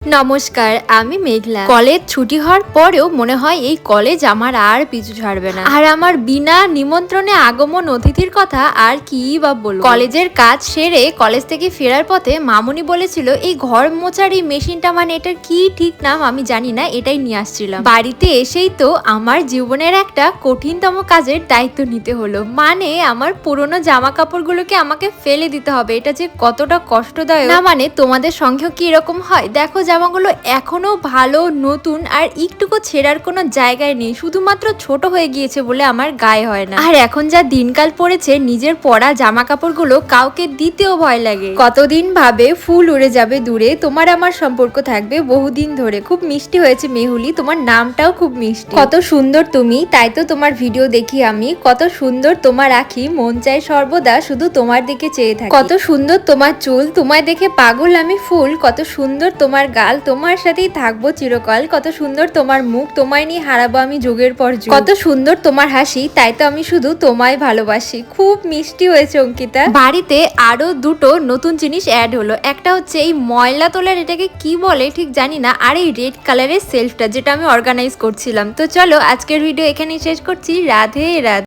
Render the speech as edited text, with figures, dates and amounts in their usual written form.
নমস্কার, আমি মেঘলা। কলেজ ছুটি হওয়ার পরেও মনে হয় এই কলেজ আমার আর পিছু ছাড়বে না। আর আমার বিনা নিমন্ত্রণে আগমন অতিথির কথা আর কি বা বলবো। কলেজের কাজ সেরে কলেজ থেকে ফেরার পথে মামুনি বলেছিল এই ঘর মোছার এই মেশিনটা, মানে এটার কি ঠিক নাম আমি জানি না, এটাই নিয়ে আসছিলাম। বাড়িতে এসেই তো আমার জীবনের একটা কঠিনতম কাজের দায়িত্ব নিতে হলো। মানে আমার পুরোনো জামা কাপড়গুলোকে আমাকে ফেলে দিতে হবে। এটা যে কতটা কষ্টদায়ক না, মানে তোমাদের সঙ্গেও কি এরকম হয়? দেখো জামাগুলো এখনো ভালো নতুন, আর একটুকু ছেঁড়ার কোনো জায়গায় নেই, শুধুমাত্র ছোট হয়ে গিয়েছে বলে আমার গায়ে হয় না। আর এখন যা দিনকাল পড়েছে, নিজের পরা জামা কাপড়গুলো কাউকে দিতেও ভয় লাগে। কতদিন ভাবে ফুল উড়ে যাবে দূরে, তোমার আমার সম্পর্ক থাকবে বহুদিন ধরে। খুব মিষ্টি হয়েছে মেহুলি, তোমার নামটাও খুব মিষ্টি। কত সুন্দর তুমি, তাই তো তোমার ভিডিও দেখি আমি। কত সুন্দর তোমার আঁখি, মন চায় সর্বদা শুধু তোমার দিকে চেয়ে থাকি। কত সুন্দর তোমার চুল, তোমায় দেখে পাগল আমি ফুল। কত সুন্দর তোমার গাল, তোমার সাথেই থাকবো চিরকাল। কত সুন্দর তোমার মুখ, তোমায় নিয়ে হারাবো আমি যুগের পর যুগ। কত সুন্দর তোমার হাসি, তাই তো আমি শুধু তোমায় ভালোবাসি। খুব মিষ্টি হয়েছে অঙ্কিতা। বাড়িতে আরো দুটো নতুন জিনিস অ্যাড হলো। একটা হচ্ছে এই ময়লা তোলার, এটাকে কি বলে ঠিক জানি না, আর এই রেড কালারের সেলফটা যেটা আমি অর্গানাইজ করছিলাম। তো চলো আজকের ভিডিও এখানেই শেষ করছি। রাধে রাধে।